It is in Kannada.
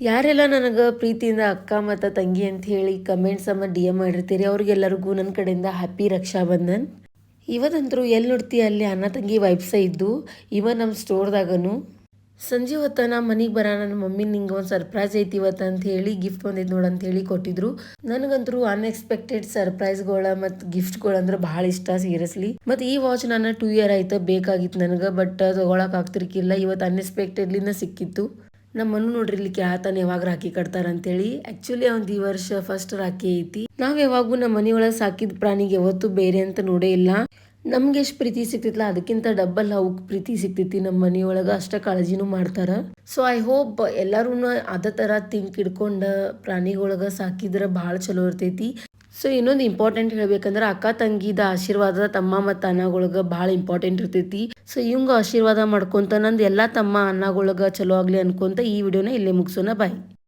ಯಾರೆಲ್ಲ ನನಗೆ ಪ್ರೀತಿಯಿಂದ ಅಕ್ಕ ಮತ್ತು ತಂಗಿ ಅಂತ ಹೇಳಿ ಕಮೆಂಟ್ಸ್ ಮತ್ತು ಡಿ ಎಮ್ ಮಾಡಿರ್ತೀರಿ ಅವ್ರಿಗೆಲ್ಲರಿಗೂ ನನ್ನ ಕಡೆಯಿಂದ ಹ್ಯಾಪಿ ರಕ್ಷಾಬಂಧನ್. ಇವತ್ತಂತರೂ ಎಲ್ಲಿ ನೋಡ್ತಿ ಅಲ್ಲಿ ಅಣ್ಣ ತಂಗಿ ವೈಬ್ಸೇ ಇದ್ದು. ಇವ ನಮ್ಮ ಸ್ಟೋರ್ದಾಗನು ಸಂಜೆ ಹೊತ್ತ ನಾ ಮನೆಗೆ ಬರ ನನ್ನ ಮಮ್ಮಿ ನಿಂಗೆ ಒಂದು ಸರ್ಪ್ರೈಸ್ ಐತಿ ಇವತ್ತು ಅಂತ ಹೇಳಿ ಗಿಫ್ಟ್ ಬಂದೈತೆ ನೋಡು ಅಂತ ಹೇಳಿ ಕೊಟ್ಟಿದ್ರು. ನನಗಂತರೂ ಅನ್ಎಕ್ಸ್ಪೆಕ್ಟೆಡ್ ಸರ್ಪ್ರೈಸ್ಗಳ ಮತ್ತು ಗಿಫ್ಟ್ಗಳು ಅಂದ್ರೆ ಭಾಳ ಇಷ್ಟ ಸೀರಿಯಸ್ಲಿ. ಮತ್ತು ಈ ವಾಚ್ ನಾನು 2 ಇಯರ್ ಆಯ್ತು ಬೇಕಾಗಿತ್ತು ನನಗೆ, ಬಟ್ ತೊಗೊಳಕ್ಕೆ ಆಗ್ತಿರ್ಕಿಲ್ಲ. ಇವತ್ತು ಅನ್ಎಕ್ಸ್ಪೆಕ್ಟೆಡ್ಲಿನ ಸಿಕ್ಕಿತ್ತು. ನಮ್ಮ ಮನು ನೋಡ್ರಿ ಇಲ್ಲಿ ಕೇಳತಾನೆ ಯಾವಾಗ ರಾಖಿ ಕಟ್ತಾರ ಅಂತೇಳಿ. ಆಕ್ಚುಲಿ ಅವ್ನು ಈ ವರ್ಷ ಫಸ್ಟ್ ರಾಖಿ ಐತಿ. ನಾವ್ ಯಾವಾಗೂ ನಮ್ಮ ಮನೆಯೊಳಗೆ ಸಾಕಿದ ಪ್ರಾಣಿಗೆ ಯಾವತ್ತೂ ಬೇರೆ ಅಂತ ನೋಡೇ ಇಲ್ಲ. ನಮ್ಗೆ ಎಷ್ಟು ಪ್ರೀತಿ ಸಿಕ್ತಿತ್ಲ ಅದಕ್ಕಿಂತ ಡಬ್ಬಲ್ ಅವಕ್ಕೆ ಪ್ರೀತಿ ಸಿಕ್ತೈತಿ. ನಮ್ಮ ಮನೆಯೊಳಗೆ ಅಷ್ಟ ಕಾಳಜಿನೂ ಮಾಡ್ತಾರ. ಸೊ ಐ ಹೋಪ್ ಎಲ್ಲರೂ ಅದೇ ಥರ ಥಿಂಕ್ ಇಡ್ಕೊಂಡು ಪ್ರಾಣಿಗೊಳಗೆ ಸಾಕಿದ್ರೆ ಭಾಳ ಚಲೋ ಇರ್ತೈತಿ. ಸೊ ಇನ್ನೊಂದು ಇಂಪಾರ್ಟೆಂಟ್ ಹೇಳ್ಬೇಕಂದ್ರೆ ಅಕ್ಕ ತಂಗಿದ ಆಶೀರ್ವಾದ ತಮ್ಮ ಮತ್ತು ಅಣ್ಣಗೊಳಗೆ ಭಾಳ ಇಂಪಾರ್ಟೆಂಟ್ ಇರ್ತೈತಿ. ಸೊ ಇವಂಗ ಆಶೀರ್ವಾದ ಮಾಡ್ಕೊಂತ ನಂದು ಎಲ್ಲ ತಮ್ಮ ಅಣ್ಣಗೊಳಗೆ ಚಲೋ ಆಗಲಿ ಅನ್ಕೊಂತ ಈ ವಿಡಿಯೋನ ಇಲ್ಲೇ ಮುಗಿಸೋಣ. ಬಾಯ್.